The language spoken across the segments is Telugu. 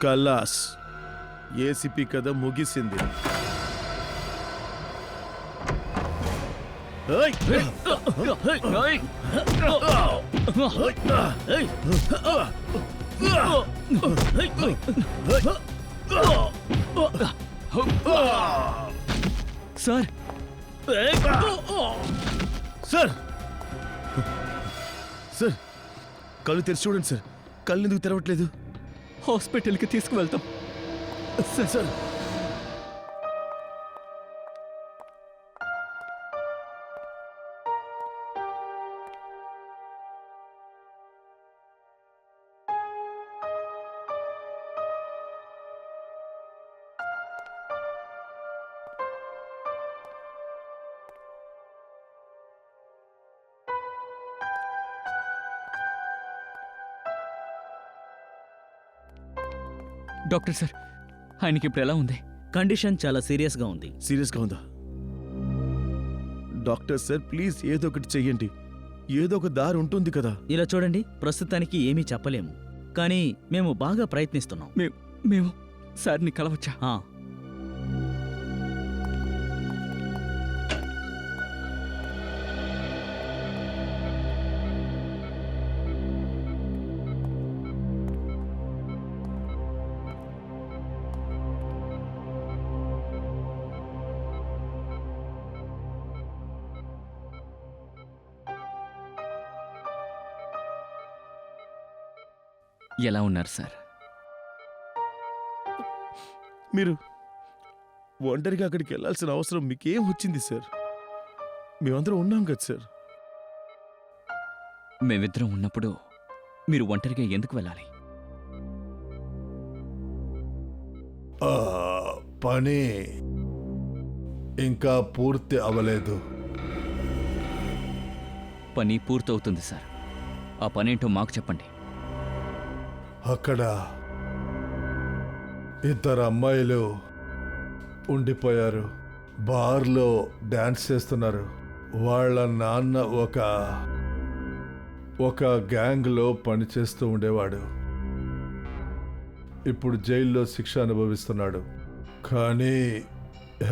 కలాస్ ఏసీపీ కథ ముగిసింది. సార్ సార్ సార్ కళ్ళు తెరిచి చూడండి సార్. కళ్ళు ఎందుకు తెరవట్లేదు? హాస్పిటల్కి తీసుకువెళ్తాం. సార్ సార్ డాక్టర్ సార్, ఆయనకి ఇప్పుడు ఎలా ఉంది? కండిషన్ చాలా సీరియస్గా ఉంది. సీరియస్గా ఉందా? డాక్టర్ సార్ ప్లీజ్ ఏదో ఒకటి చెయ్యండి. ఏదో ఒక దారి ఉంటుంది కదా. ఇలా చూడండి, ప్రస్తుతానికి ఏమీ చెప్పలేము, కానీ మేము బాగా ప్రయత్నిస్తున్నాం. మేము సార్ని కలవచ్చా? ఎలా ఉన్నారు సార్? మీరు ఒంటరిగా అక్కడికి వెళ్ళాల్సిన అవసరం మీకేం వచ్చింది సార్? మేమందరం ఉన్నాం కదా సార్. మేమిద్దరం ఉన్నప్పుడు మీరు ఒంటరిగా ఎందుకు వెళ్ళాలి? పని ఇంకా పూర్తి అవ్వలేదు. పని పూర్తవుతుంది సార్. ఆ పనేంటో మాకు చెప్పండి. అక్కడ ఇద్దరు అమ్మాయిలు ఉండిపోయారు. బార్లో డాన్స్ చేస్తున్నారు. వాళ్ళ నాన్న ఒక గ్యాంగ్లో పనిచేస్తూ ఉండేవాడు. ఇప్పుడు జైల్లో శిక్ష అనుభవిస్తున్నాడు. కానీ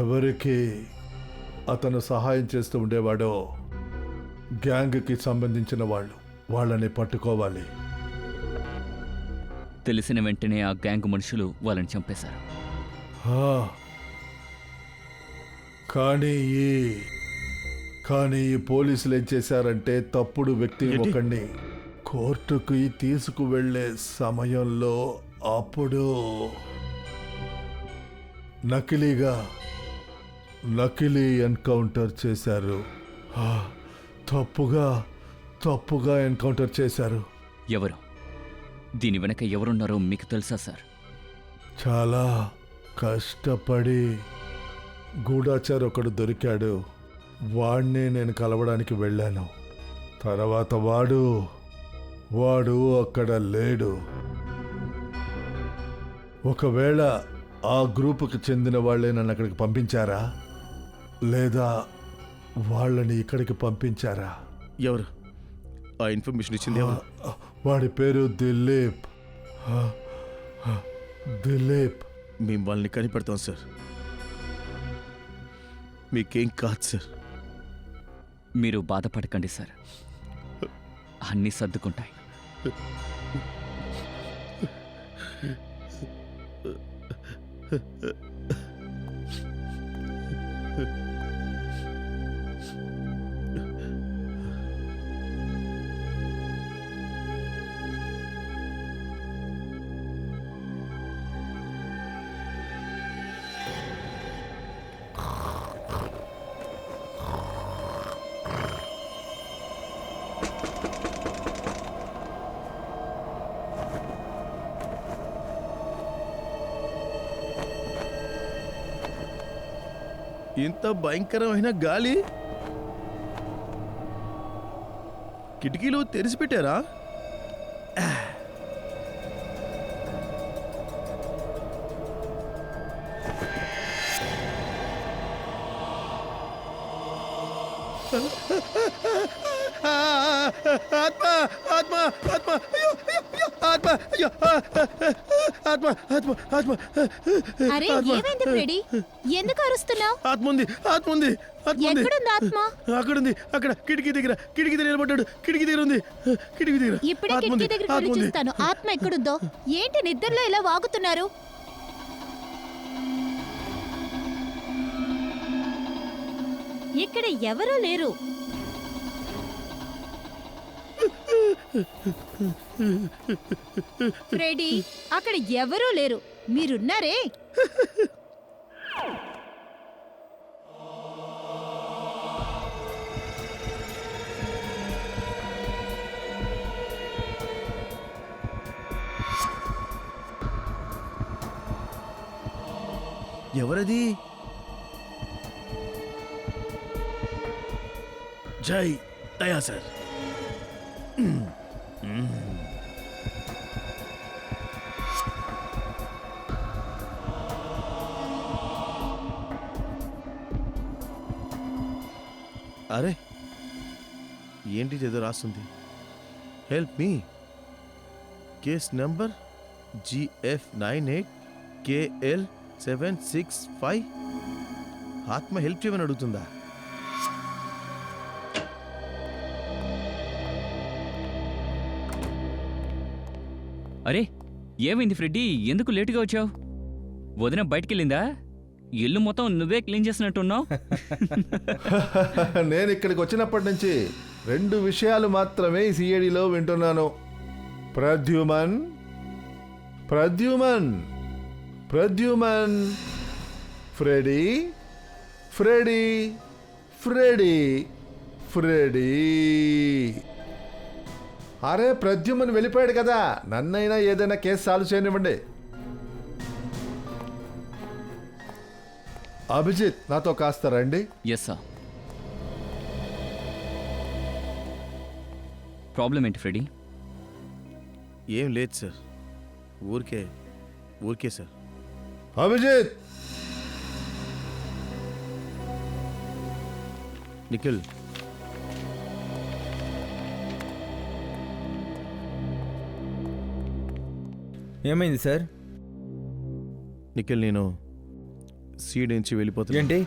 ఎవరికి అతను సహాయం చేస్తూ ఉండేవాడో గ్యాంగ్కి సంబంధించిన వాళ్ళని పట్టుకోవాలి. తెలిసిన వెంటనే ఆ గ్యాంగ్ మనుషులు వాళ్ళని చంపేశారు. కానీ ఈ పోలీసులు ఏం చేశారంటే తప్పుడు వ్యక్తి ఒకడిని కోర్టుకి తీసుకువెళ్లే సమయంలో అప్పుడు నకిలీ ఎన్కౌంటర్ చేశారు. తప్పుగా ఎన్కౌంటర్ చేశారు. ఎవరు? దీని వెనక ఎవరున్నారో మీకు తెలుసా సార్? చాలా కష్టపడి గూఢాచారి ఒకడు దొరికాడు. వాడిని నేను కలవడానికి వెళ్ళాను. తర్వాత వాడు అక్కడ లేడు. ఒకవేళ ఆ గ్రూపుకి చెందిన వాళ్ళే నన్ను అక్కడికి పంపించారా, లేదా వాళ్ళని ఇక్కడికి పంపించారా? ఎవరు ఆ ఇన్ఫర్మేషన్ ఇచ్చింది? ఎవరు? వాడి పేరు దిలీప్. మేము వాళ్ళని కనిపెడతాం సార్. మీకేం కాదు సార్. మీరు బాధపడకండి సార్, అన్నీ సర్దుకుంటాయి. ఇంత భయంకరమైన గాలి! కిటికీలు తెరిచిపెట్టారా? ఆత్మ ఆత్మ ఆత్మ ఆత్మ అయ్యో ఆత్మ ఆత్మ ఆత్మ అరే ఏమైంది ఫ్రెడీ? ఎందుకు అరుస్తున్నావు? ఆత్మ ఉంది ఆత్మ ఉంది ఆత్మ ఉంది ఎక్కడుంది ఆత్మ? అక్కడ ఉంది అక్కడ కిటికీ దగ్గర నిలబడ్డాడు కిటికీ దగ్గర ఉంది కిటికీ దగ్గర ఇప్పుడే ఆత్మ ఉంది, కిటికీ దగ్గర ఆత్మ ఉంది. చూస్తాను ఆత్మ ఎక్కడుందో. ఏంటి నిద్రలో ఇలా వాగుతున్నారు? ఇక్కడ ఎవరూ లేరు. ఫ్రెడీ, అక్కడ ఎవరూ లేరు. మీరున్నారే. ఎవరది? జై దయా సార్. అరే ఏంటి ఏదో రాస్తుంది. Help me. Case number GF98KL765. ఆత్మ హెల్ప్ చేయమని అడుగుతుందా? అరే ఏమైంది ఫ్రెడ్డీ, ఎందుకు లేటుగా వచ్చావు? వదిన బయటికెళ్ళిందా? ఇల్లు మొత్తం నువ్వే క్లీన్ చేసినట్టున్నావు. నేను ఇక్కడికి వచ్చినప్పటి నుంచి 2 విషయాలు మాత్రమే ఈ సిఐడిలో వింటున్నాను. Pradyuman Pradyuman Pradyuman, Freddie Freddie Freddie Freddie. అరే ప్రద్యుమన్ వెళ్ళిపోయాడు కదా, నన్నైనా ఏదైనా కేసు సాల్వ్ చేయనివ్వండి. అభిజిత్ నాతో కాస్త రండి. Yes sir. ప్రాబ్లం ఏంటి ఫ్రెడీ? ఏం లేదు సార్, ఊరికే సార్. అభిజిత్, నిఖిల్ ఏమైంది సార్? నిఖిల్ నేను సీడ్ నుంచి వెళ్ళిపోతున్నా. ఏంటి?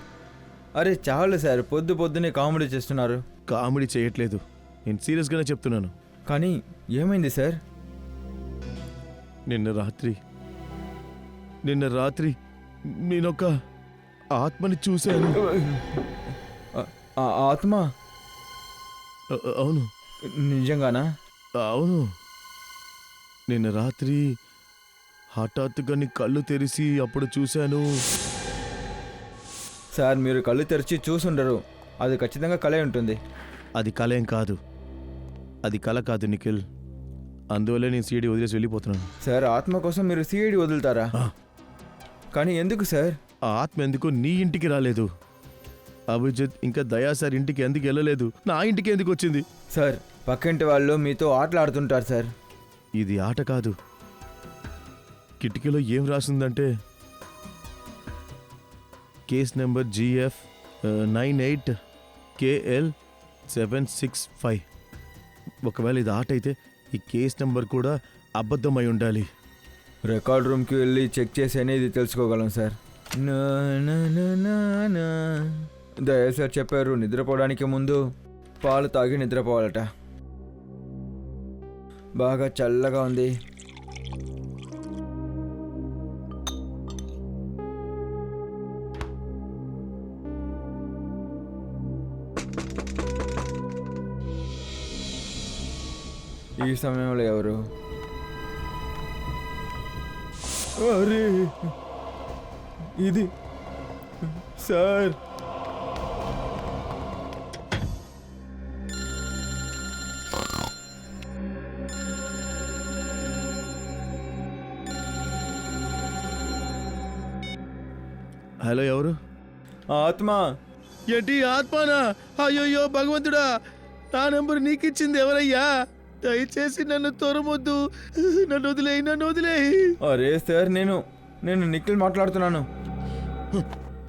అరే చాలు సార్, పొద్దునే కామెడీ చేస్తున్నారు. కామెడీ చేయట్లేదు, నేను సీరియస్గానే చెప్తున్నాను. కానీ ఏమైంది సార్? నిన్న రాత్రి నేనొక ఆత్మని చూశాను. ఆత్మ? అవును. నిజంగానా? అవును. నిన్న రాత్రి హఠాత్తుగా నీ కళ్ళు తెరిచి అప్పుడు చూశాను. సార్ మీరు కళ్ళు తెరిచి చూసుండరు, అది ఖచ్చితంగా కలే ఉంటుంది. అది కలేం కాదు, అది కల కాదు నిఖిల్. అందువల్లే నేను సీడీ వదిలేసి వెళ్ళిపోతున్నాను. సార్ ఆత్మ కోసం మీరు సిఐడి వదులుతారా? కానీ ఎందుకు సార్? ఆ ఆత్మ ఎందుకు నీ ఇంటికి రాలేదు? అభిజిత్ ఇంకా దయా సార్ ఇంటికి ఎందుకు వెళ్ళలేదు? నా ఇంటికి ఎందుకు వచ్చింది? సార్ పక్కింటి వాళ్ళు మీతో ఆటలాడుతుంటారు సార్. ఇది ఆట కాదు. కిటికీలో ఏం రాసిందంటే కేస్ నెంబర్ GF98KL765. ఒకవేళ ఇది ఆట అయితే ఈ కేస్ నెంబర్ కూడా అబద్ధమై ఉండాలి. రికార్డ్ రూమ్కి వెళ్ళి చెక్ చేసి అనేది తెలుసుకోగలం సార్. దయా సార్ చెప్పారు నిద్రపోవడానికి ముందు పాలు తాగి నిద్రపోవాలట. బాగా చల్లగా ఉంది. ఈ సమయంలో ఎవరు? అరే ఇది సార్. హలో, ఎవరు? ఆత్మ. ఏంటి ఆత్మానా? అయ్యోయ్యో భగవంతుడా, నా నెంబర్ నీకిచ్చింది ఎవరయ్యా? దయచేసి నన్ను తొరమొద్దు, నన్ను వదిలేయి. అరే సార్ నేను నిఖిల్ మాట్లాడుతున్నాను.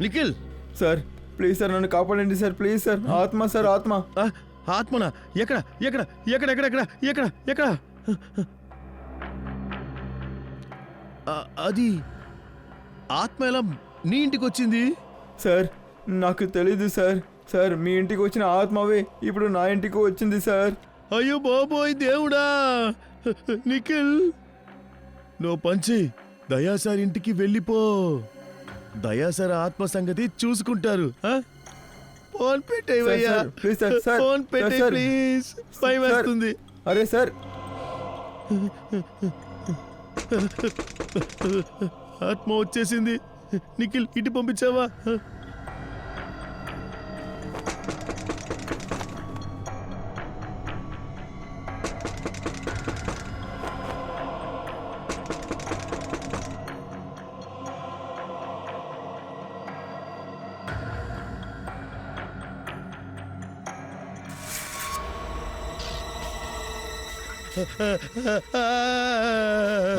నిఖిల్ సార్ ప్లీజ్ సార్ నన్ను కాపాడండి సార్, ప్లీజ్ సార్. ఆత్మ సార్, ఆత్మ. ఆత్మనా? ఎక్కడ? అది ఆత్మ ఎలా నీ ఇంటికి వచ్చింది? సార్ నాకు తెలీదు సార్. సార్ మీ ఇంటికి వచ్చిన ఆత్మవే ఇప్పుడు నా ఇంటికి వచ్చింది సార్. అయ్యో బాబోయ్ దేవుడా! నిఖిల్, నువ్వు పంచి దయాసార్ ఇంటికి వెళ్ళిపో. దయాసార్ ఆత్మ సంగతి చూసుకుంటారు. ఆ? ఫోన్ పెట్టేవయ్యా, sir, please sir, sir, phone పెట్టే సార్, ప్లీజ్. భయం సార్. వేస్తుంది. అరే సార్, ఆత్మ వచ్చేసింది. నిఖిల్ ఇటు పంపించావా?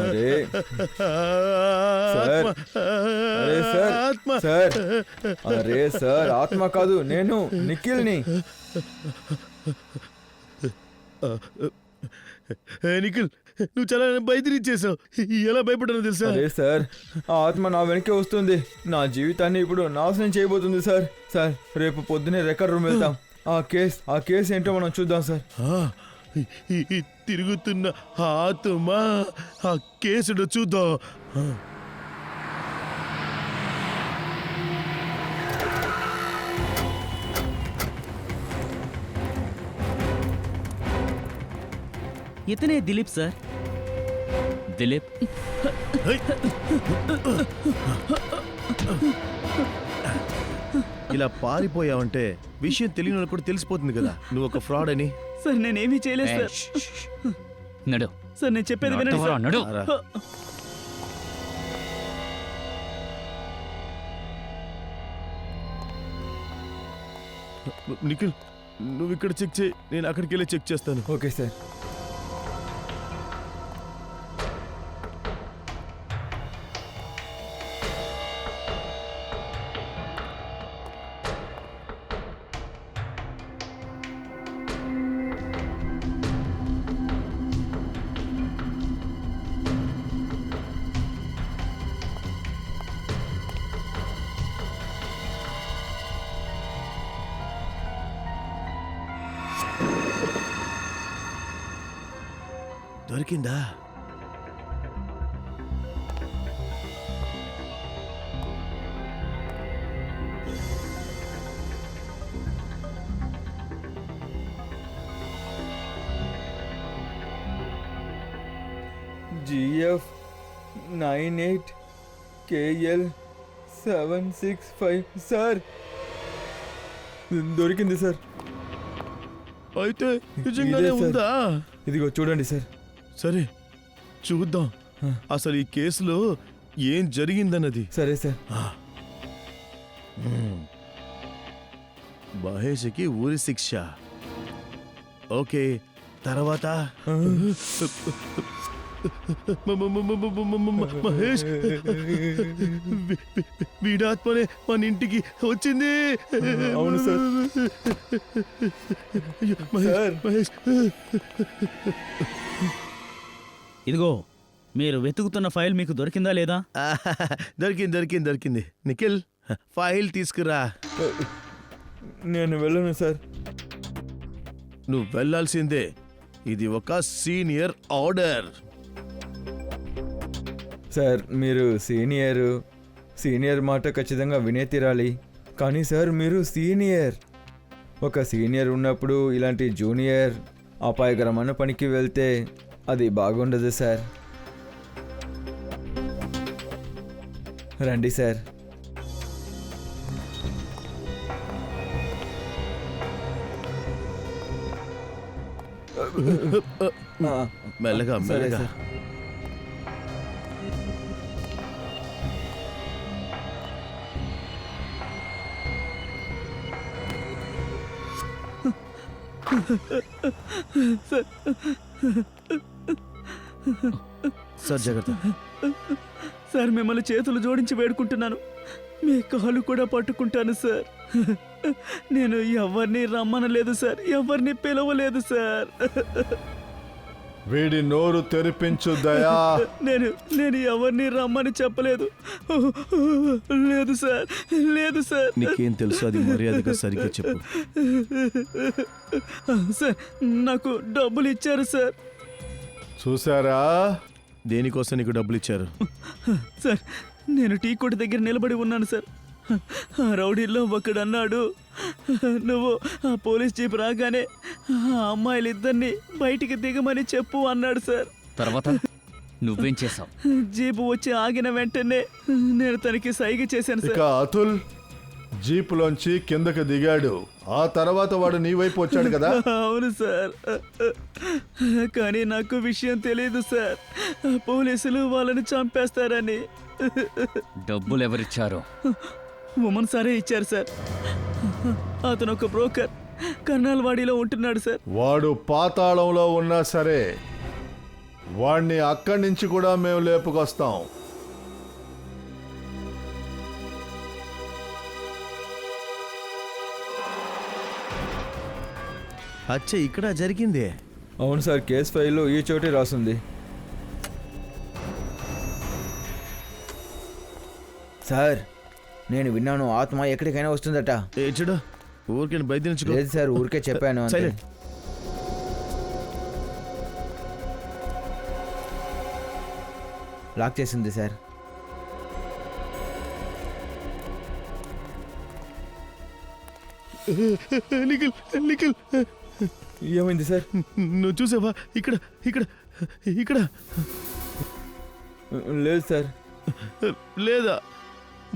అరే సార్, అరే సార్, ఆత్మ. సార్, అరే సార్, ఆత్మ కాదు, నేను నిఖిల్ని. నిఖిల్, నువ్వు చాలా బయటిచ్చేసావు. ఎలా భయపడ్డానో తెలుసా? అరే సార్, ఆ ఆత్మ నా వెనకే వస్తుంది. నా జీవితాన్ని ఇప్పుడు నాశనం చేయబోతుంది సార్. సార్ రేపు పొద్దునే రికార్డ్ రూమ్ వెళ్తాం. ఆ కేసు ఏంటో మనం చూద్దాం సార్. ఈ తిరుగుతున్న ఆత్మ, ఆ కేసుడు చూద్దాం. ఇతనే దిలీప్ సార్. దిలీప్, ఇలా పారిపోయావంటే విషయం తెలియని వాళ్ళకి కూడా తెలిసిపోతుంది కదా నువ్వు ఒక ఫ్రాడ్ అని. సార్ నేనేమీ చేయలేదు ఏయ్, సార్. ష్, ష్, ష్. నడు. సార్ నేను చెప్పేది వినండి నడవరా, సార్. నడు. రా. నిఖిల్, నువ్వు ఇక్కడ చెక్ చేయి, నేను అక్కడికి వెళ్ళి చెక్ చేస్తాను. Okay sir. దొరికిందా? GF 98 KL 765 సార్, దొరికింది సార్. అయితే నిజంగానే ఇదే సార్. ఉందా? ఇదిగో చూడండి సార్. సరే చూద్దాం అసలు ఈ కేసులో ఏం జరిగిందన్నది. సరే సార్. మహేష్కి ఊరి శిక్ష. ఓకే, తర్వాత మహేష్ వీడాత్మనే మన ఇంటికి వచ్చింది. అవును సార్. సార్. మహేష్ ఇదిగో మీరు వెతుకుతున్న ఫైల్ మీకు దొరికిందా లేదా? దొరికింది. నిఖిల్, ఫైల్ తీసుకురా. నేను వెళ్ళను సార్. నువ్వు వెళ్ళాల్సిందే. ఇది ఒక సీనియర్ ఆర్డర్. సార్ మీరు సీనియర్ మాట ఖచ్చితంగా వినే తీరాలి. కానీ సార్ మీరు సీనియర్. ఒక సీనియర్ ఉన్నప్పుడు ఇలాంటి జూనియర్ అపాయకరమైన పనికి వెళ్తే అది బాగుండదు సార్. రండి సార్. మెల్లగా సరే మెల్లగా. సార్. సార్ జాగ్రత్త. సార్ మిమ్మల్ని చేతులు జోడించి వేడుకుంటున్నాను. మీ కాలు కూడా పట్టుకుంటాను సార్. నేను ఎవరిని రమ్మనలేదు సార్, ఎవరిని పిలవలేదు సార్. వీడి నోరు తెరిపించు దయా. నేను ఎవరిని రమ్మని చెప్పలేదు. లేదు సార్, లేదు సార్. నీకేం తెలుసు అది మర్యాదగా సరిగ్గా చెప్పు. సార్ నాకు డబ్బులు ఇచ్చారు సార్. చూసారా? దేనికోసం నీకు డబ్బులు ఇచ్చారు? సార్ నేను టీ కొట్టు దగ్గర నిలబడి ఉన్నాను సార్. ఆ రౌడీల్లో ఒకడు అన్నాడు, నువ్వు ఆ పోలీస్ జీప్ రాగానే ఆ అమ్మాయిలిద్దరిని బయటికి దిగమని చెప్పు అన్నాడు సార్. తర్వాత నువ్వేం చేసావు? జీపు వచ్చి ఆగిన వెంటనే నేను తనకి సైగ చేశాను ఇక సార్. అతుల్ జీపులోంచి కిందకి దిగాడు. ఆ తర్వాత వాడు నీ వైపు వచ్చాడు కదా. అవును సార్, కానీ నాకు విషయం తెలియదు సార్. పోలీసులు వాళ్ళని చంపేస్తారని. డబ్బులు ఎవరిచ్చారు? ఉమన్ సారే ఇచ్చారు సార్. అతను ఒక బ్రోకర్, కర్నాల్వాడిలో ఉంటున్నాడు సార్. వాడు పాతాళంలో ఉన్నా సరే వాణ్ణి అక్కడి నుంచి కూడా మేము లేపుకొస్తాం. అచ్చా, ఇక్కడ జరిగిందే. అవును సార్, కేసు ఫైల్లో ఈ చోటే రాసుంది. సార్ నేను విన్నాను ఆత్మ ఎక్కడికైనా వస్తుందట. ఏ చూడు, ఊరికే బయదించుకో. లేదు సార్, ఊరికే చెప్పాను అంతే. సైలెంట్. లాక్ చేసింది సార్. నిఖిల్, నిఖిల్, ఏమైంది సార్? నువ్వు చూసావా? ఇక్కడ ఇక్కడ ఇక్కడ లేదు సార్. లేదా?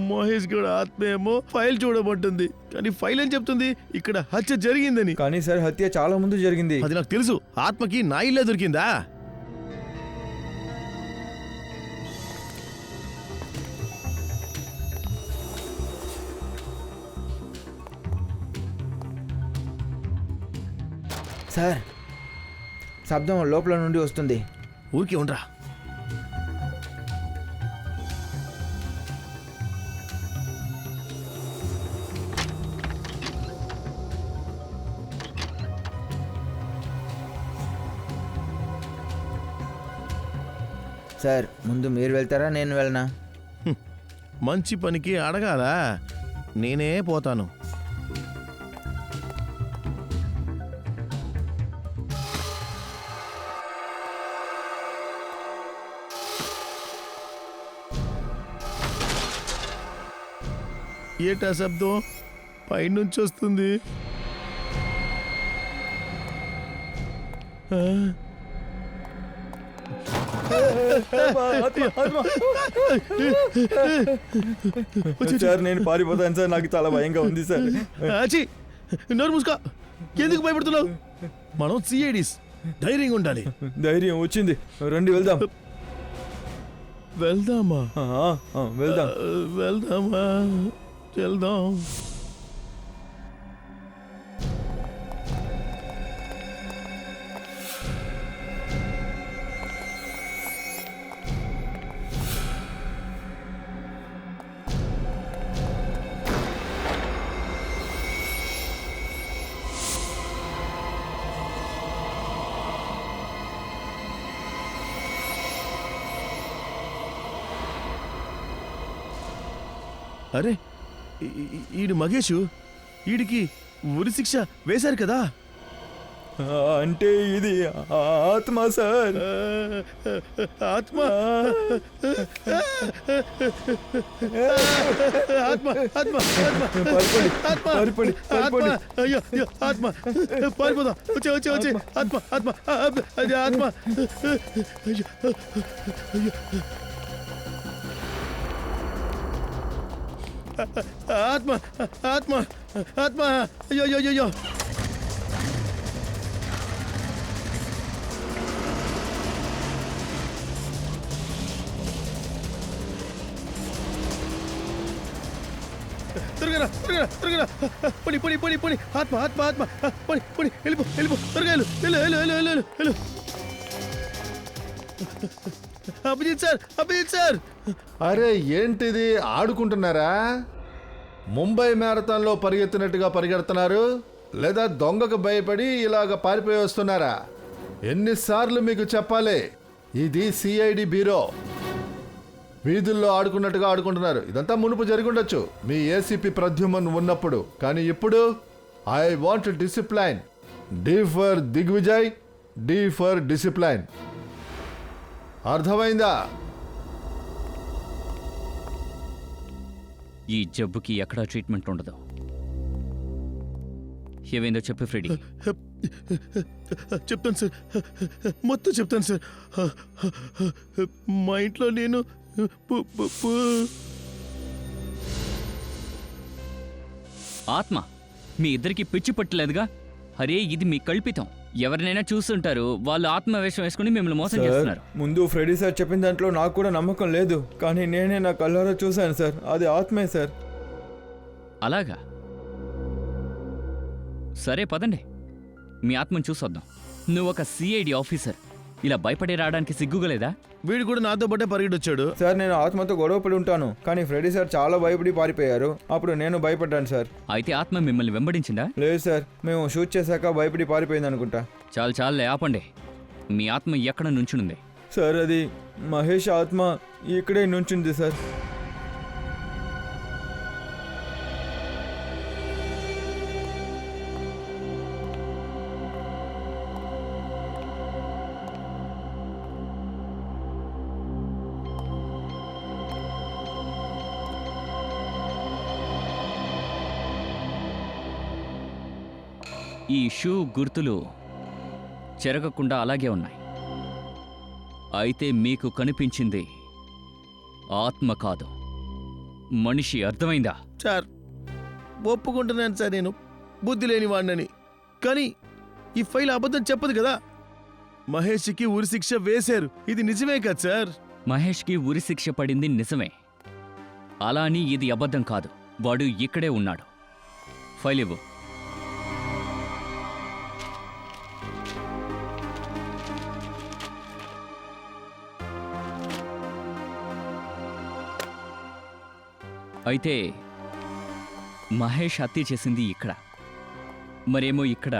మహేష్ గౌడ్ ఆత్మ ఏమో ఫైల్ చూడబట్టుంది, కానీ ఫైల్ ఏం చెప్తుంది? ఇక్కడ హత్య జరిగిందని. కానీ సార్ హత్య చాలా ముందు జరిగింది. అది నాకు తెలుసు. ఆత్మకి నా ఇల్లే దొరికిందా? సార్ శబ్దం లోపల నుండి వస్తుంది. ఊరికే ఉండరా. సార్ ముందు మీరు వెళ్తారా నేను వెళ్ళనా? మంచి పనికి అడగాలా? నేనే పోతాను. ఏటా శబ్దం పైనుంచి వస్తుంది? ఆ? సార్ నేను పారిపోతాను సార్, నాకు చాలా భయంగా ఉంది సార్. ఆచి, నోరు మూసుకో. ఎందుకు భయపడుతున్నావు? మనం సిఐడిస్, ధైర్యంగా ఉండాలి. ధైర్యం వచ్చింది, రండి వెళ్దాం. వెళ్దామా? వెళ్దాం. వెళ్దామా? వెళ్దాం. అరే, ఈడు మగేషు. ఈడికి ఉరి శిక్ష వేశారు కదా. అంటే ఇది ఆత్మ సార్. ఆత్మ ఆత్మ ఆత్మ పారిపోండి. అయ్యో అయ్యో, ఆత్మ పారిపోదాం. వచ్చే వచ్చే వచ్చే. ఆత్మ ఆత్మ అది ఆత్మ. అయ్యో అయ్యో, ఆత్మ ఆత్మ ఆత్మ. అయ్యో అయ్యో అయ్యో. త్వరగా త్వరగా త్వరగా. పొడి పొడి పొడి పొడి. ఆత్మ ఆత్మ ఆత్మ. పొడి పొడి. వెళ్ళిపో వెళ్ళిపో. త్వరగా వెళ్ళు వెళ్ళు వెళ్ళు వెళ్ళు వెళ్ళు వెళ్ళు. Abhijit sir, Abhijit sir. అరే ఏంటిది, ఆడుకుంటున్నారా? ముంబై మ్యారథాన్లో పరిగెత్తినట్టుగా పరిగెడుతున్నారు, లేదా దొంగకు భయపడి ఇలాగ పారిపోయి వస్తున్నారా? ఎన్నిసార్లు మీకు చెప్పాలి, ఇది సిఐడి బ్యూరో. వీధుల్లో ఆడుకున్నట్టుగా ఆడుకుంటున్నారు. ఇదంతా మునుపు జరిగి ఉండొచ్చు మీ ఏసీపీ ప్రద్యుమన్ ఉన్నప్పుడు, కానీ ఇప్పుడు I want discipline. D for Digvijay, D for discipline. అర్థమైందా? ఈ జబ్బుకి ఎక్కడా ట్రీట్మెంట్ ఉండదు. ఏమైందో చెప్పు ఫ్రెడీ. చెప్తాను సార్, మొత్తం చెప్తాను సార్. మా ఇంట్లో నేను ఆత్మ మీ ఇద్దరికి పిచ్చి పట్టలేదుగా? అరే ఇది మీ కల్పితం. ఎవరినైనా చూస్తుంటారు, వాళ్ళు ఆత్మవేషం వేసుకుని మిమ్మల్ని మోసం సార్ చేస్తున్నారు. ముందు ఫ్రెడీ సార్ చెప్పిన దాంట్లో నాకు కూడా నమ్మకం లేదు, కానీ నేనే నా కళ్ళారా చూశాను సార్. అది ఆత్మే సార్. అలాగా? సరే పదండి, మీ ఆత్మను చూసొద్దాం. నువ్వు ఒక సిఐడి ఆఫీసర్, ఇలా భయపడి రావడానికి సిగ్గుగా లేదా? వీడు కూడా నాతో పాటే పరిగెడొచ్చాడు. సార్ నేను ఆత్మతో గొడవపడి ఉంటాను, కానీ ఫ్రెడీ సార్ చాలా భయపడి పారిపోయారు. అప్పుడు నేను భయపడ్డాను సార్. అయితే ఆత్మ మిమ్మల్ని వెంబడించిందా? లేదు సార్, మేము షూట్ చేశాక భయపడి పారిపోయింది అనుకుంటా. చాలు చాలులే ఆపండి. మీ ఆత్మ ఎక్కడ నుంచునుంది? సార్ అది మహేష్ ఆత్మ ఇక్కడే నుంచుంది సార్. ఈ షూ గుర్తులు చెరగకుండా అలాగే ఉన్నాయి. అయితే మీకు కనిపించింది ఆత్మ కాదు, మనిషి. అర్థమైందా? సార్ ఒప్పుకుంటున్నాను సార్, నేను బుద్ధి లేని వాడినని. కానీ ఈ ఫైల్ అబద్ధం చెప్పదు కదా. మహేష్కి ఉరిశిక్ష వేశారు, ఇది నిజమే కదా సార్? మహేష్కి ఉరిశిక్ష పడింది నిజమే. అలా అని ఇది అబద్ధం కాదు. వాడు ఇక్కడే ఉన్నాడు. ఫైల్ ఇవ్వు. అయితే మహేష్ హత్య చేసింది ఇక్కడ, మరేమో ఇక్కడ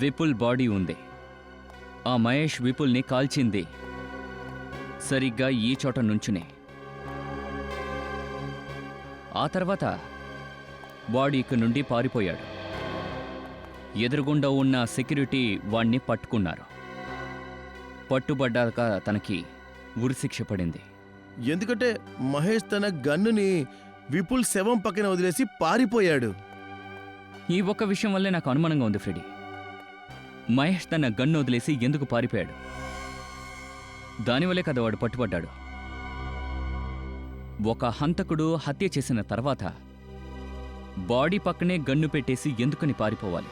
విపుల్ బాడీ ఉంది. ఆ మహేష్ విపుల్ని కాల్చింది సరిగ్గా ఈ చోట నుంచునే. ఆ తర్వాత బాడీ ఇక్కడి నుండి పారిపోయాడు. ఎదురుగుండా ఉన్న సెక్యూరిటీ వాణ్ణి పట్టుకున్నారు. పట్టుబడ్డాక తనకి ఉరిశిక్ష పడింది. ఎందుకంటే మహేష్ తన గన్నుని విపుల్ శవం పక్కన వదిలేసి పారిపోయాడు. ఈ ఒక్క విషయం వల్లే నాకు అనుమానంగా ఉంది ఫ్రెడీ. మహేష్ తన గన్ను వదిలేసి ఎందుకు పారిపోయాడు? దానివల్లే కదా వాడు పట్టుబడ్డాడు. ఒక హంతకుడు హత్య చేసిన తర్వాత బాడీ పక్కనే గన్ను పెట్టేసి ఎందుకని పారిపోవాలి?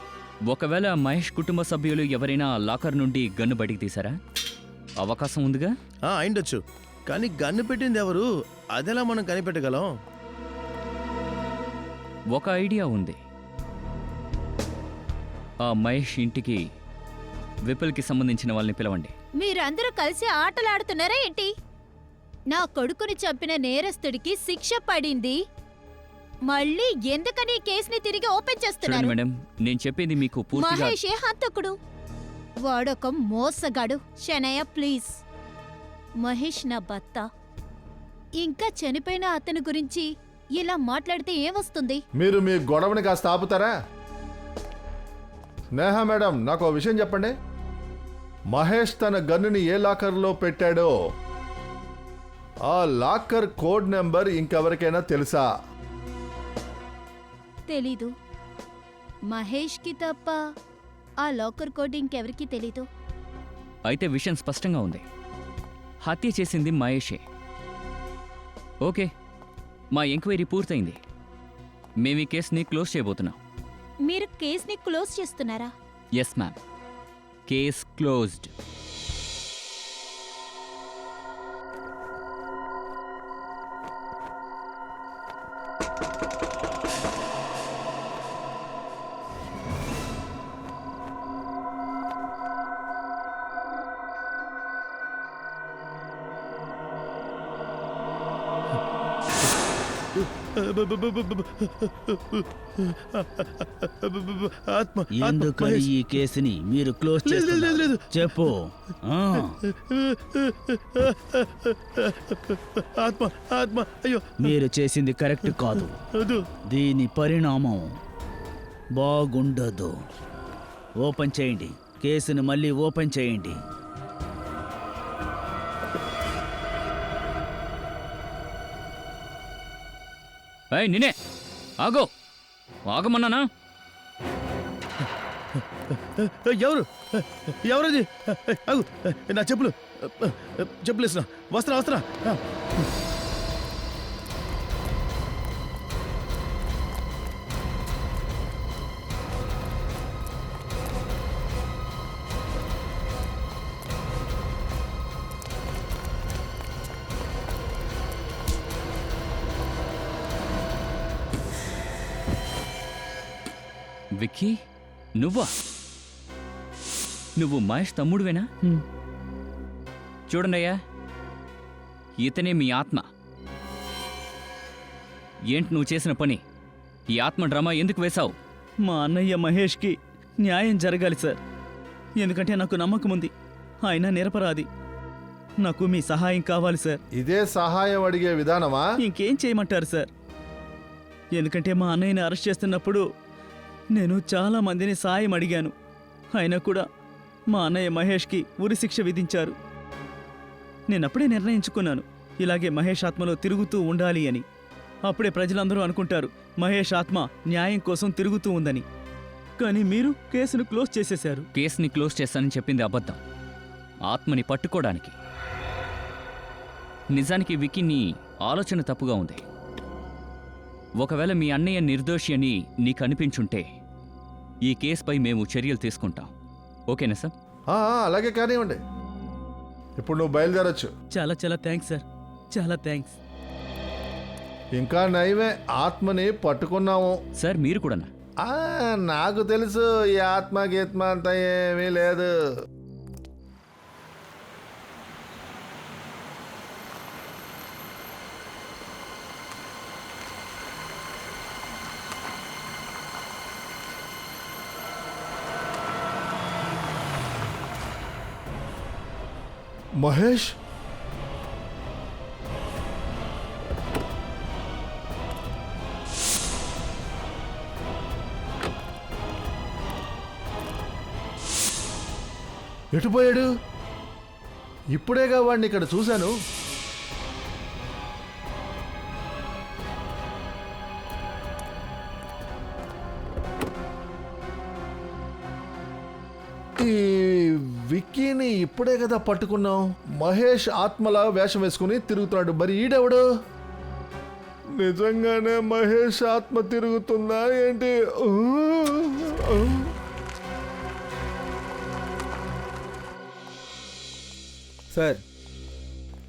ఒకవేళ మహేష్ కుటుంబ సభ్యులు ఎవరైనా లాకర్ నుండి గన్ను బయటికి తీశారా? అవకాశం ఉందిగా. అయిండొచ్చు, కానీ గన్ను పెట్టింది ఎవరు? అదెలా మనం కనిపెట్టగలం? ఒక ఐడియా ఉంది. ఆ మహేష్ ఇంటికి విపుల్కి సంబంధించిన వాళ్ళని పిలవండి. మీరందరూ కలిసి ఆటలాడుతున్నారా ఏంటి? నా కొడుకుని చంపిన నేరస్తుడికి శిక్ష పడింది, మళ్ళీ ఎందుకని కేసుని తిరిగి ఓపెన్ చూడండి చేస్తున్నారు? మేడం, నేను చెప్పింది మీకు పూర్తిగా. మహేషే హంతకుడు, వాడొక మోసగాడు. శనయ్య ప్లీజ్, మహేష్ నా భర్త. ఇంకా చనిపోయిన అతని గురించి ఇలా మాట్లాడితే ఏమొస్తుంది? మీరు మీ గొడవని కాస్త ఆపుతారా? నేహా మేడం, నాకు ఒక విషయం చెప్పండి. మహేష్ తన గన్నుని ఏ లాకర్లో పెట్టాడో ఆ లాకర్ కోడ్ నెంబర్ ఇంకెవరికైనా తెలుసా? తెలీదు. మహేష్కి తప్ప ఆ లాకర్ కోడ్ ఇంకెవరికి తెలీదు. అయితే విషయం స్పష్టంగా ఉంది. హత్య చేసింది మహేషే. ఓకే, మా ఎంక్వైరీ పూర్తయింది. మేము ఈ కేసుని క్లోజ్ చేయబోతున్నాం. మీరు కేసుని క్లోజ్ చేస్తున్నారా? Yes ma'am, case closed. ఆత్మ ఎందుకని మహేష్. ఈ కేసుని మీరు క్లోజ్ లేదు, లేదు, లేదు, లేదు. చేస్తున్నారు? చెప్పు ఆ, ఆత్మ ఆత్మ అయ్యో మీరు చేసింది కరెక్ట్ కాదు. వద్దు. దీని పరిణామం బాగుండదు. ఓపెన్ చేయండి, కేసును మళ్ళీ ఓపెన్ చేయండి. ఏయ్ నిన్నే ఆగో, ఆగమన్నానా? ఎవరు ఎవరది అగు నా చెప్పులు చెప్పులు వేసిన వస్త్రా వస్త్రా విక్కీ, నువ్వా? నువ్వు మహేష్ తమ్ముడువేనా? చూడండయ్యా, ఇతనే మీ ఆత్మ. ఏంటి నువ్వు చేసిన పని? ఈ ఆత్మ డ్రామా ఎందుకు వేశావు? మా అన్నయ్య మహేష్కి న్యాయం జరగాలి సార్. ఎందుకంటే నాకు నమ్మకం ఉంది, ఆయన నిరపరాధి. నాకు మీ సహాయం కావాలి సార్. ఇదే సహాయం అడిగే విధానమా? ఇంకేం చేయమంటారు సార్? ఎందుకంటే మా అన్నయ్యని అరెస్ట్ చేస్తున్నప్పుడు నేను చాలా మందిని సాయం అడిగాను. అయినా కూడా మా అన్నయ్య మహేష్కి ఉరిశిక్ష విధించారు. నేనప్పుడే నిర్ణయించుకున్నాను, ఇలాగే మహేష్ ఆత్మలో తిరుగుతూ ఉండాలి అని. అప్పుడే ప్రజలందరూ అనుకుంటారు మహేష్ ఆత్మ న్యాయం కోసం తిరుగుతూ ఉందని. కానీ మీరు కేసును క్లోజ్ చేసేశారు. కేసుని క్లోజ్ చేస్తానని చెప్పింది అబద్ధం, ఆత్మని పట్టుకోవడానికి. నిజానికి విక్కీ నీ ఆలోచన తప్పుగా ఉంది. ఒకవేళ మీ అన్నయ్య నిర్దోషి అని నీకు అనిపించుంటే ఈ కేసుపై మేము చర్యలు తీసుకుంటాం. ఓకేనా సార్? అలాగే కానివ్వండి. ఇప్పుడు నువ్వు బయలుదేరొచ్చు. చాలా చాలా థ్యాంక్స్ సార్, చాలా థ్యాంక్స్. ఇంకా నయమే ఆత్మని పట్టుకున్నాము. సార్ మీరు కూడానా? నాకు తెలుసు, ఈ ఆత్మ గీత్మ అంతా ఏమీ లేదు. మహేష్, ఎటుపోయాడు? ఇప్పుడేగా వాడిని ఇక్కడ చూశాను. ఈ విక్కీని ఇప్పుడే కదా పట్టుకున్నాం. మహేష్ ఆత్మలా వేషం వేసుకుని తిరుగుతున్నాడు. మరి ఈడెవడు? నిజంగానే మహేష్ ఆత్మ తిరుగుతుందా ఏంటి? సార్,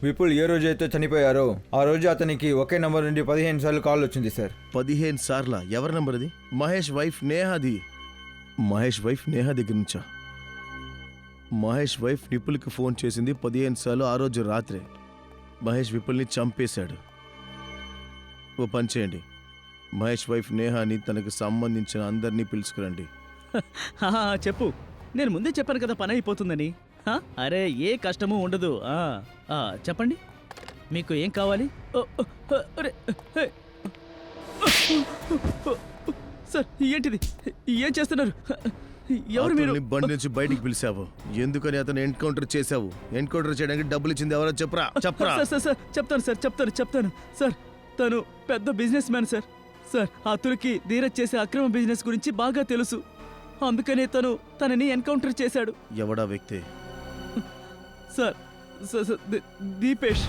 విపుల్ ఏ రోజైతే చనిపోయారో ఆ రోజు అతనికి ఒకే నంబర్ నుండి 15 సార్లు కాల్ వచ్చింది సార్. 15 సార్లా? ఎవరి నంబర్ అది? మహేష్ వైఫ్ నేహాది. మహేష్ వైఫ్ నేహా దగ్గర నుంచా? మహేష్ వైఫ్ విపుల్కి ఫోన్ చేసింది 15 సార్లు ఆ రోజు రాత్రే. మహేష్ విపుల్ని చంపేశాడు. ఓ పని చేయండి, మహేష్ వైఫ్ నేహాని తనకు సంబంధించిన అందరినీ పిలుచుకురండి. చెప్పు, నేను ముందే చెప్పాను కదా పని అయిపోతుందని. అరే ఏ కష్టము ఉండదు. చెప్పండి, మీకు ఏం కావాలి? అరే సార్, ఏంటిది? ఏం చేస్తున్నారు? ఎవరు మీరు? అతన్ని బండి నుంచి బయటికి పిలిచావు ఎందుకని? అతను ఎన్కౌంటర్ చేశావు. ఎన్కౌంటర్ చేయడానికి డబ్బులు ఇచ్చింది ఎవరో చెప్పరా? చెప్పరా? సార్ చెప్తాను సార్, చెప్తాను సార్. తను పెద్ద బిజినెస్ మ్యాన్ సార్. సార్, అతనికి ధీరజ్ చేసే అక్రమ బిజినెస్ గురించి బాగా తెలుసు. అందుకనే తనని ఎన్కౌంటర్ చేశాడు. ఎవడా వ్యక్తి? సార్, దీపేష్.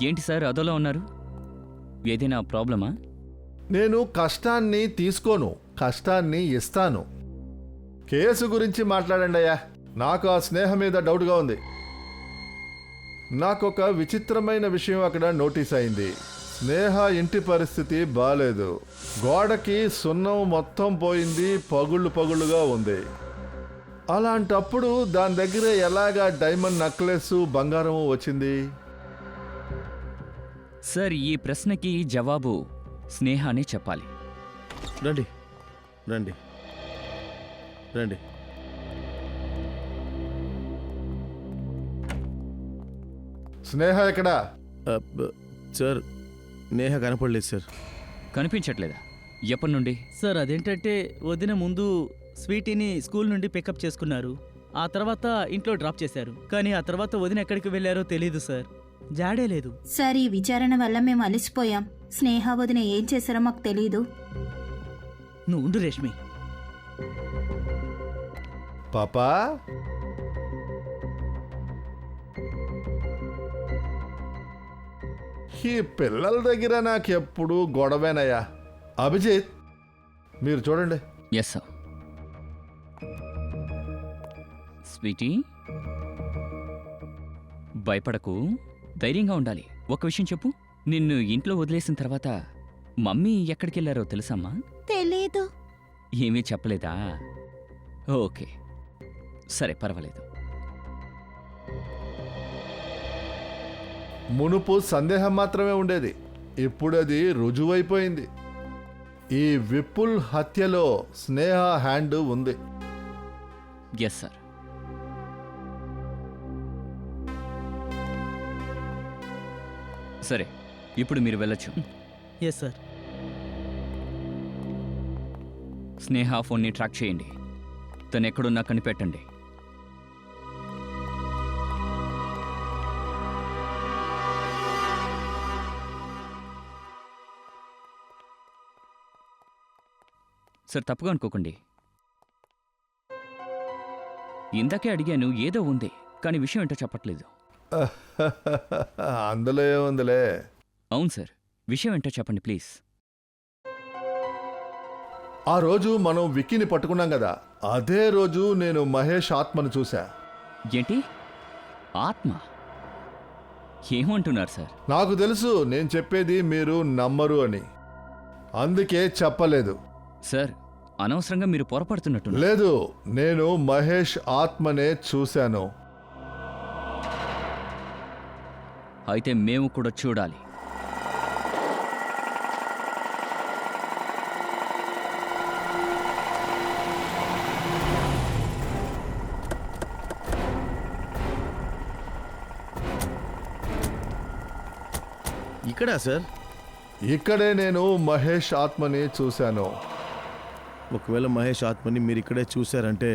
ఏంటి సార్ అదోలా ఉన్నారు? ఏదైనా ప్రాబ్లమా? నేను కష్టాన్ని తీసుకోను, కష్టాన్ని ఇస్తాను. కేసు గురించి మాట్లాడండి అయ్యా. నాకు ఆ స్నేహం మీద డౌట్గా ఉంది. నాకొక విచిత్రమైన విషయం అక్కడ నోటీస్ అయింది. స్నేహ ఇంటి పరిస్థితి బాలేదు. గోడకి సున్నం మొత్తం పోయింది, పగుళ్ళు పగుళ్ళుగా ఉంది. అలాంటప్పుడు దాని దగ్గర ఎలాగా డైమండ్ నెక్లెస్ బంగారం వచ్చింది? సార్ ఈ ప్రశ్నకి జవాబు స్నేహానే చెప్పాలి. రండి రండి రండి. స్నేహ ఎక్కడా? సార్ నేహ కనపడలేదు సార్. కనిపించట్లేదా? ఎప్పటి నుండి? సార్ అదేంటంటే వదిన ముందు స్వీటీని స్కూల్ నుండి పికప్ చేసుకున్నారు, ఆ తర్వాత ఇంట్లో డ్రాప్ చేశారు. కానీ ఆ తర్వాత వదిన ఎక్కడికి వెళ్ళారో తెలీదు సార్, జాడే లేదు. సార్ ఈ విచారణ వల్ల మేము అలసిపోయాం. స్నేహ వదిన ఏం చేశారో మాకు తెలీదు. నువ్వు ఉండు రేష్మి. పాపా, ఈ పిల్లల దగ్గర నాకెప్పుడు గొడవేనయ్యా. అభిజిత్, మీరు చూడండి. Yes sir. స్వీటీ, భయపడకు, ధైర్యంగా ఉండాలి. ఒక విషయం చెప్పు, నిన్ను ఇంట్లో వదిలేసిన తర్వాత మమ్మీ ఎక్కడికి వెళ్ళారో తెలుసమ్మా? తెలీదు. ఏమీ చెప్పలేదా? ఓకే, సరే, పర్వాలేదు. మునుపు సందేహం మాత్రమే ఉండేది, ఇప్పుడు అది రుజువైపోయింది. ఈ విపుల్ హత్యలో స్నేహ హ్యాండ్ ఉంది. Yes sir. సరే, ఇప్పుడు మీరు వెళ్ళొచ్చు. Yes sir. స్నేహ ఫోన్ని ట్రాక్ చేయండి, తను ఎక్కడున్నా కనిపెట్టండి. సార్, తప్పుగా అనుకోకండి. ఇందాకే అడిగాను, ఏదో ఉంది, కానీ విషయం ఏంటో చెప్పట్లేదు. అందులో ఏముందిలే. అవును సార్, విషయం ఏంటో చెప్పండి ప్లీజ్. ఆ రోజు మనం విక్కీని పట్టుకున్నాం కదా, అదే రోజు నేను మహేష్ ఆత్మను చూశా. ఏంటి? ఆత్మ? ఏమంటున్నారు సార్? నాకు తెలుసు నేను చెప్పేది మీరు నమ్మరు అని, అందుకే చెప్పలేదు. సార్, అనవసరంగా మీరు పొరపడుతున్నట్టు. లేదు, నేను మహేష్ ఆత్మనే చూశాను. అయితే మేము కూడా చూడాలి. ఇక్కడా సార్? ఇక్కడే నేను మహేష్ ఆత్మని చూశాను. ఒకవేళ మహేష్ ఆత్మని మీరు ఇక్కడే చూశారంటే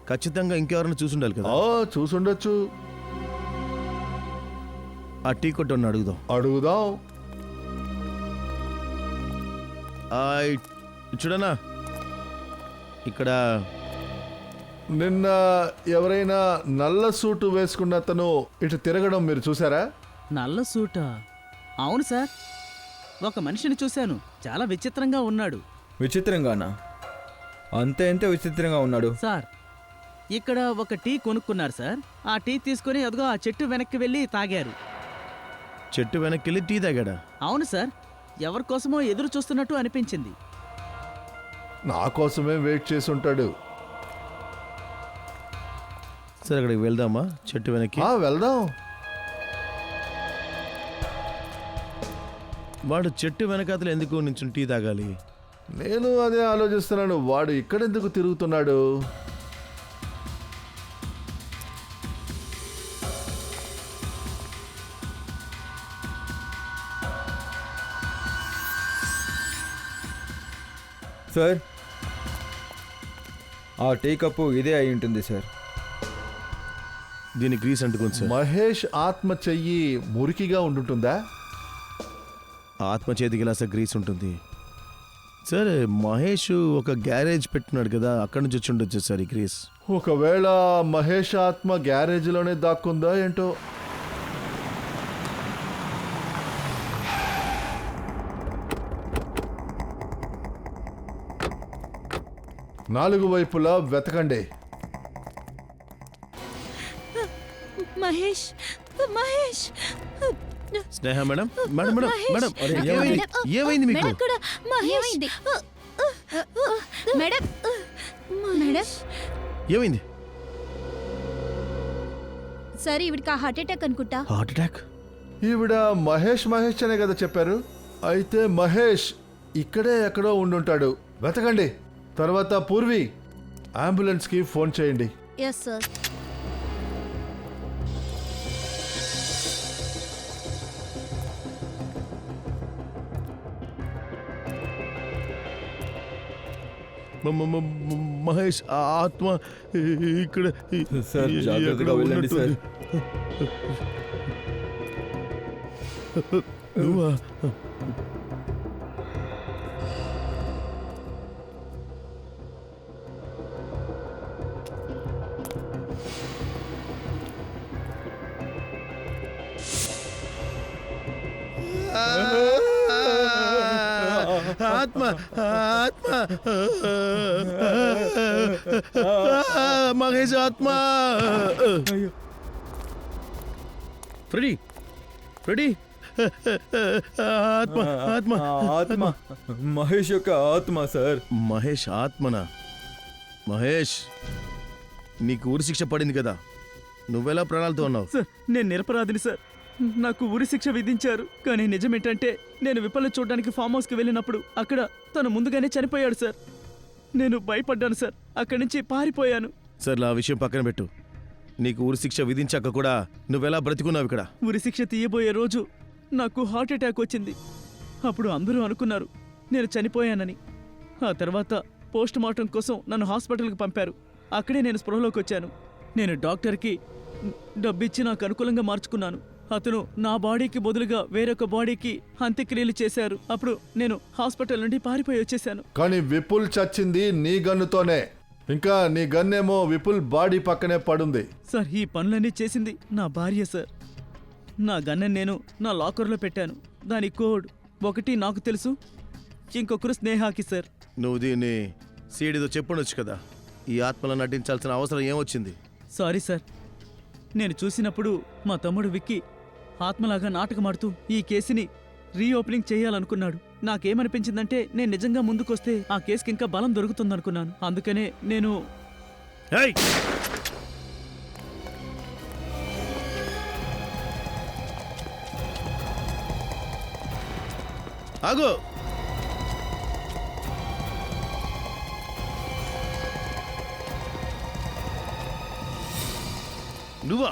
ఖచ్చితంగా ఇంకెవరైనా చూసుండాలి కదా. చూసుండొచ్చు. ఆ టీ కొట్టని అడుగుదాం. అడుగుదాం. చూడనా, ఇక్కడ నిన్న ఎవరైనా నల్ల సూటు వేసుకున్న అతను ఇటు తిరగడం మీరు చూసారా? నల్ల సూటా? అవును సార్, ఒక మనిషిని చూశాను, చాలా విచిత్రంగా ఉన్నాడు. విచిత్రంగానా? అంతే ఎంత విచిత్రంగా ఉన్నాడు? సార్, ఇక్కడ ఒక టీ కొనుక్కున్నారు సార్, ఆ టీ తీసుకుని అదిగో ఆ చెట్టు వెనక్కి వెళ్ళి తాగారు. చెట్టు వెనక్కి వెళ్ళి టీ తాగాడా? అవును సార్, ఎవరి కోసమో ఎదురు చూస్తున్నట్టు అనిపించింది. నా కోసమే వెయిట్ చేసి ఉంటాడు. సరే, అక్కడికి వెళ్దామా? చెట్టు వెనక్కి వెళ్దాం. వాడు చెట్టు వెనకాతలు ఎందుకు నించుని టీ తాగాలి? నేను అదే ఆలోచిస్తున్నాను, వాడు ఇక్కడెందుకు తిరుగుతున్నాడు? సార్, ఆ టీ కప్పు ఇదే అయి ఉంటుంది సార్. దీని గ్రీస్ అంటుకుంది సార్. మహేష్ ఆత్మ చెయ్యి మురికిగా ఉండుంటుందా? ఆత్మ చేతికి ఇలా సార్ గ్రీస్ ఉంటుంది. సార్, మహేష్ ఒక గ్యారేజ్ పెట్టున్నాడు కదా, అక్కడి నుంచి వచ్చి ఉండొచ్చు సార్ ఈ గ్రీస్. ఒకవేళ మహేష్ ఆత్మ గ్యారేజ్లోనే దాక్కుందా ఏంటో. నాలుగు వైపులా వెతకండి. Mahesh, Mahesh, Sneha madam madam madam Mahesh, madam అరే, ఏమైంది మేడం, ఏమైంది మీకు మేడం కూడా మహేష్. మేడం మేడం ఏమైంది సరే ఈవిడికి హార్ట్ అటాక్ అనుకుంటా. హార్ట్ అటాక్ ఈవిడ మహేష్ మహేష్ అనే కదా చెప్పారు. అయితే మహేష్ ఇక్కడే ఎక్కడో ఉండుంటాడు, వెతకండి. తర్వాత పూర్వి అంబులెన్స్కి ఫోన్ చేయండి. Yes sir. మహేష్ ఆ ఆత్మ ఇక్కడ సార్, జాగ్రత్తగా ఎక్కడో వెళ్ళండి సార్. నువ్వా? ఆత్మ ఆత్మ మహేష్ ఆత్మ. ఫ్రెడీ ఫ్రెడీ ఆత్మ ఆత్మ ఆత్మ మహేష్ యొక్క ఆత్మ సార్. మహేష్ ఆత్మనా? మహేష్, నీకు ఉరి శిక్ష పడింది కదా, నువ్వెలా ప్రాణాలతో ఉన్నావు? సార్ నేను నిరపరాధిని సార్. నాకు ఉరి శిక్ష విధించారు. కానీ నిజమేంటంటే నేను విపల్ని చూడడానికి ఫామ్ హౌస్కి వెళ్ళినప్పుడు అక్కడ తను ముందుగానే చనిపోయాడు సార్. నేను భయపడ్డాను సార్, అక్కడి నుంచి పారిపోయాను. సర్లే ఆ విషయం పక్కన పెట్టు. నీకు ఉరి శిక్ష విధించాక కూడా నువ్వెలా బ్రతికున్నావు ఇక్కడ? ఉరి శిక్ష తీయబోయే రోజు నాకు హార్ట్ అటాక్ వచ్చింది. అప్పుడు అందరూ అనుకున్నారు నేను చనిపోయానని. ఆ తర్వాత పోస్ట్ మార్టం కోసం నన్ను హాస్పిటల్కి పంపారు. అక్కడే నేను స్పృహలోకి వచ్చాను. నేను డాక్టర్కి డబ్బిచ్చి నాకు అనుకూలంగా మార్చుకున్నాను. అతను నా బాడీకి బదులుగా వేరొక బాడీకి అంత్యక్రియలు చేశారు. అప్పుడు నేను హాస్పిటల్ నుండి పారిపోయి వచ్చేసాను. కానీ విపుల్ చచ్చింది నీ గన్నుతోనే. ఇంకా నీ గన్నేమో విపుల్ బాడీ పక్కనే పడుంది. సార్ ఈ పనులన్నీ చేసింది నా భార్య సార్. నా గన్నని నేను నా లాకర్లో పెట్టాను. దాని కోడ్ ఒకటి నాకు తెలుసు, ఇంకొకరు స్నేహాకి సార్. నువ్వు దీన్ని సీడీతో చెప్పుండొచ్చు కదా, ఈ ఆత్మలో నటించాల్సిన అవసరం ఏమొచ్చింది? సారీ సార్, నేను చూసినప్పుడు మా తమ్ముడు విక్కీ ఆత్మలాగా నాటకమాడుతూ ఈ కేసుని రీఓపెనింగ్ చేయాలనుకున్నాడు. నాకేమనిపించిందంటే నేను నిజంగా ముందుకొస్తే ఆ కేసుకి ఇంకా బలం దొరుకుతుందనుకున్నాను. అందుకనే నేను ఏయ్! ఆగు! నువ్వా?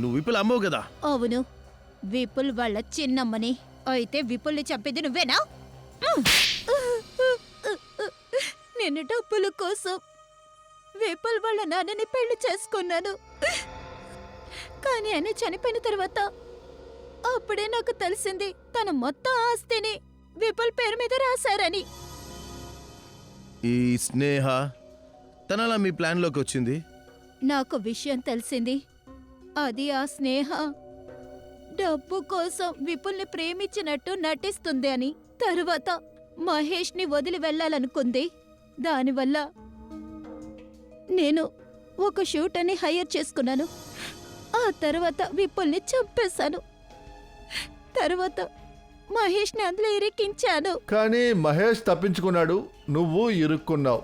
నువ్వు విపుల్ అమ్మవు కదా? అవును, విపుల్ వాళ్ళ చిన్నమ్మని. అయితే విపుల్ని చంపేది నువ్వేనా? నేను డబ్బుల కోసం విపుల్ వాళ్ళ నాన్నని పెళ్లి చేసుకున్నాను. కానీ ఆయన చనిపోయిన తర్వాత అప్పుడే నాకు తెలిసింది తన మొత్తం ఆస్తిని విపుల్ పేరు మీద రాశారని. ఈ స్నేహ తనలా మీ ప్లాన్లోకి వచ్చింది? నాకు విషయం తెలిసింది. అది ఆ స్నేహ డబ్బు కోసం విపుల్ని ప్రేమించినట్టు నటిస్తుంది అని. తరువాత మహేష్ని వదిలి వెళ్ళాలనుకుంది. దానివల్ల నేను ఒక షూటర్ని హైర్ చేసుకున్నాను. ఆ తర్వాత విపుల్ని చంపేశాను. తర్వాత మహేష్ని అందులో ఇరికించాను. కానీ మహేష్ తప్పించుకున్నాడు, నువ్వు ఇరుక్కున్నావు.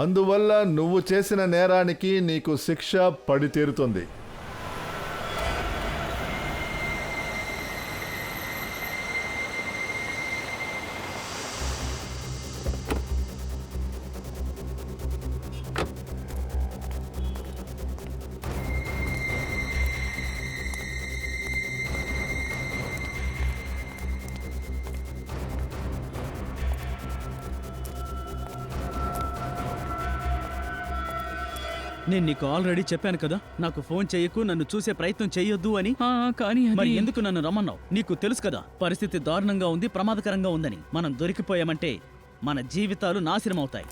అందువల్ల నువ్వు చేసిన నేరానికి నీకు శిక్ష పడి తీరుతుంది. నేను నీకు ఆల్రెడీ చెప్పాను కదా, నాకు ఫోన్ చేయకు, నన్ను చూసే ప్రయత్నం చేయొద్దు అని. కానీ మరి ఎందుకు నన్ను రమ్మన్నావు? నీకు తెలుసు కదా పరిస్థితి దారుణంగా ఉంది, ప్రమాదకరంగా ఉందని. మనం దొరికిపోయామంటే మన జీవితాలు నాశనం అవుతాయి.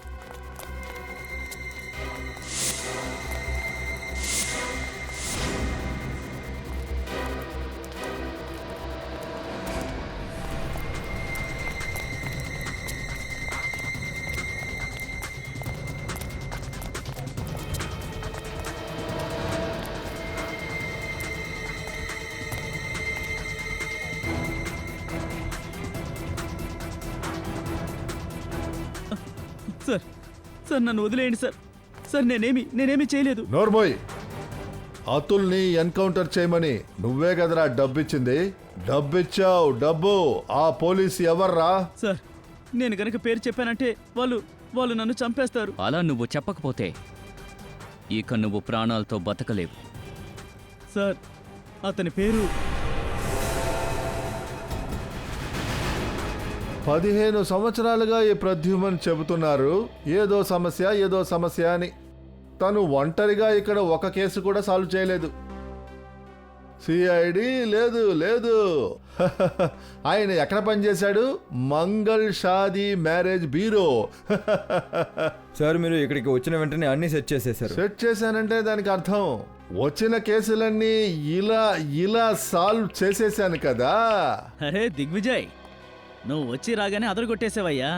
సార్ సార్ నన్ను వదిలేయండి సార్. సార్ నేనేమి చేయలేదు. నోర్మోయ్, అతుల్ని ఎన్కౌంటర్ చేయమని నువ్వే కదరా డబ్బిచ్చింది. డబ్బిచ్చావు, డబ్బు. ఆ పోలీస్ ఎవర్రా? సార్ నేను గనక పేరు చెప్పానంటే వాళ్ళు నన్ను చంపేస్తారు. అలా నువ్వు చెప్పకపోతే ఇక నువ్వు ప్రాణాలతో బతకలేవు. సార్ అతని పేరు 15 సంవత్సరాలుగా ఈ ప్రద్యుమన్ చెబుతున్నారు ఏదో సమస్య అని. తను ఒంటరిగా ఇక్కడ ఒక కేసు కూడా సాల్వ్ చేయలేదు. సిఐడి లేదు. ఆయన ఎక్కడ పనిచేశాడు? Mangal Shaadi marriage bureau. Sir మీరు ఇక్కడికి వచ్చిన వెంటనే అన్నీ సెట్ చేసేశారు. సెట్ చేశానంటే దానికి అర్థం వచ్చిన కేసులన్నీ ఇలా సాల్వ్ చేసేసాను కదా. అరే దిగ్విజయ్, నువ్వు వచ్చి రాగానే అదరగొట్టేసావయ్యా.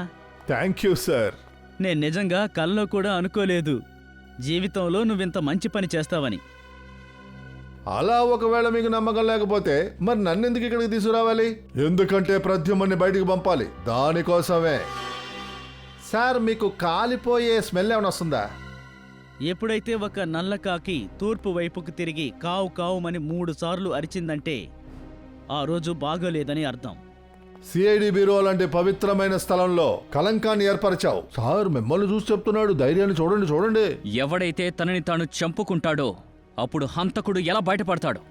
Thank you sir. నేను నిజంగా కల్లో కూడా అనుకోలేదు జీవితంలో నువ్వింత మంచి పని చేస్తావని. అలా ఒకవేళ మీకు నమ్మకం లేకపోతే మరి నన్నెందుకు ఇక్కడికి తీసుకురావాలి? ఎందుకంటే ప్రద్యుమన్ని బయటికి పంపాలి. దానికోసమే. సార్ మీకు కాలిపోయే స్మెల్ ఏమైనా వస్తుందా? ఎప్పుడైతే ఒక నల్ల కాకి తూర్పు వైపుకు తిరిగి కావు కావుమని 3 సార్లు అరిచిందంటే ఆ రోజు బాగోలేదని అర్థం. సిఐడి బ్యూరో లాంటి పవిత్రమైన స్థలంలో కలంకాన్ని ఏర్పరిచావు. సార్ మిమ్మల్ని చూసి చెప్తున్నాడు, ధైర్యాన్ని చూడండి. ఎవడైతే తనని తాను చంపుకుంటాడో అప్పుడు హంతకుడు ఎలా బయటపడతాడు?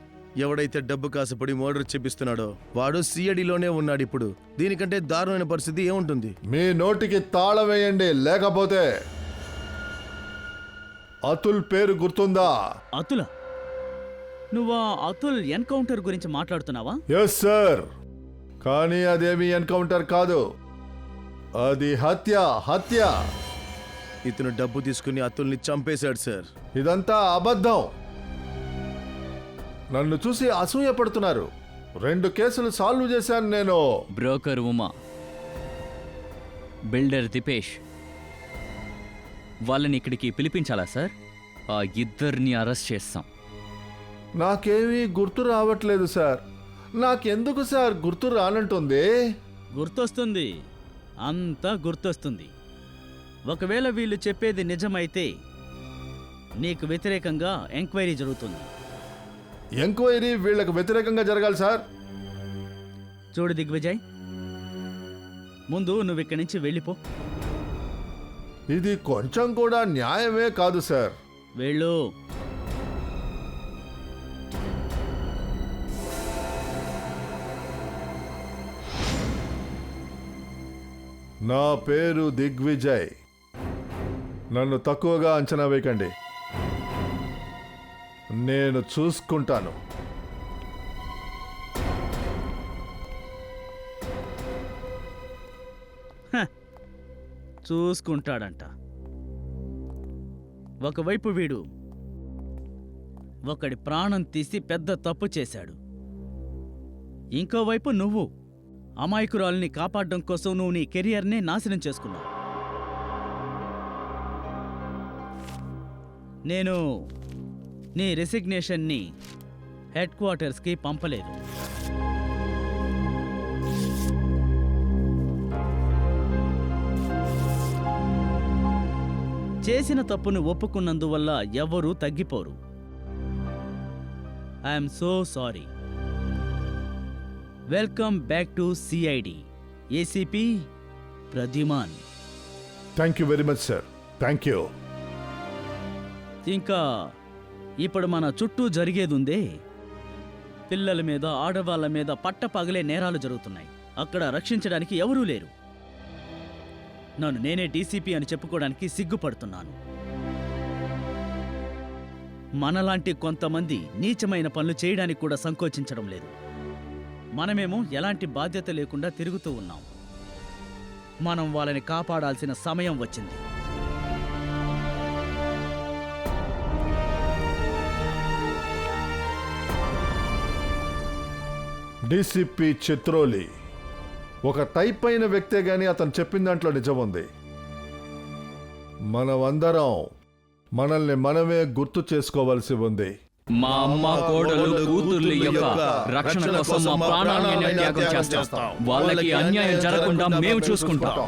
ఎవడైతే డబ్బు కాసపడి మర్డర్ చేపిస్తున్నాడో వాడు సిఐడిలోనే ఉన్నాడు. ఇప్పుడు దీనికంటే దారుణమైన పరిస్థితి ఏముంటుంది? మీ నోటికి తాళం వేయండి, లేకపోతే. అతుల్ పేరు గుర్తుందా? అతుల? నువ్వా అతుల్ ఎన్కౌంటర్ గురించి మాట్లాడుతున్నావా? Yes sir. కానీ అదేమి ఎన్కౌంటర్ కాదు, అది హత్య. ఇతను డబ్బు తీసుకుని అతుల్ని చంపేశాడు సార్. ఇదంతా అబద్ధం. నన్ను చూసి అసూయ పడుతున్నారు. 2 కేసులు సాల్వ్ చేశాను నేను. బ్రోకర్ ఉమా, బిల్డర్ దీపేష్, వాళ్ళని ఇక్కడికి పిలిపించాలా సార్? ఆ ఇద్దరిని అరెస్ట్ చేస్తాం. నాకేమీ గుర్తు రావట్లేదు సార్. నాకెందుకు సార్ గుర్తు రానంటుంది? గుర్తొస్తుంది, అంతా గుర్తొస్తుంది. ఒకవేళ వీళ్ళు చెప్పేది నిజమైతే నీకు వ్యతిరేకంగా ఎంక్వైరీ జరుగుతుంది. ఎంక్వైరీ వీళ్ళకు వ్యతిరేకంగా జరగాలి సార్. చూడు దిగ్విజయ్, ముందు నువ్వు ఇక్కడి నుంచి వెళ్ళిపో. ఇది కొంచెం కూడా న్యాయమే కాదు సార్. వెళ్ళు. నా పేరు దిగ్విజయ్. నన్ను తక్కువగా అంచనా వేయకండి. నేను చూసుకుంటాను. చూసుకుంటాడంట. ఒకవైపు వీడు ఒకడి ప్రాణం తీసి పెద్ద తప్పు చేశాడు. ఇంకోవైపు నువ్వు అమాయకురాల్ని కాపాడడం కోసం నువ్వు నీ కెరియర్నే నాశనం చేసుకున్నావు. నేను నీ రెసిగ్నేషన్ని హెడ్ క్వార్టర్స్కి పంపలేదు. చేసిన తప్పును ఒప్పుకున్నందువల్ల ఎవ్వరూ తగ్గిపోరు. I'm so sorry. Welcome back to CID. ACP Pradyuman. Thank you very much sir. Thank you. ఇంకా ఇప్పుడు మన చుట్టూ జరిగేదుందే, పిల్లల మీద ఆడవాళ్ళ మీద పట్టపగలే నేరాలు జరుగుతున్నాయి. అక్కడ రక్షించడానికి ఎవరూ లేరు. నన్ను నేనే డీసీపీ అని చెప్పుకోవడానికి సిగ్గుపడుతున్నాను. మనలాంటి కొంతమంది నీచమైన పనులు చేయడానికి కూడా సంకోచించడం లేదు. మనమేమో ఎలాంటి బాధ్యత లేకుండా తిరుగుతూ ఉన్నాం. మనం వాళ్ళని కాపాడాల్సిన సమయం వచ్చింది. డీసీపీ చిత్రోలి ఒక టైప్ అయిన వ్యక్తే గాని అతను చెప్పిన దాంట్లో నిజం ఉంది. మనమందరం మనల్ని మనమే గుర్తు చేసుకోవాల్సి ఉంది. మా అమ్మ కోడలు కూతుర్ల యొక్క రక్షణ కోసం మా ప్రాణాన్ని త్యాగం చేస్తాం. వాళ్ళకి అన్యాయం జరగకుండా మేము చూసుకుంటాం.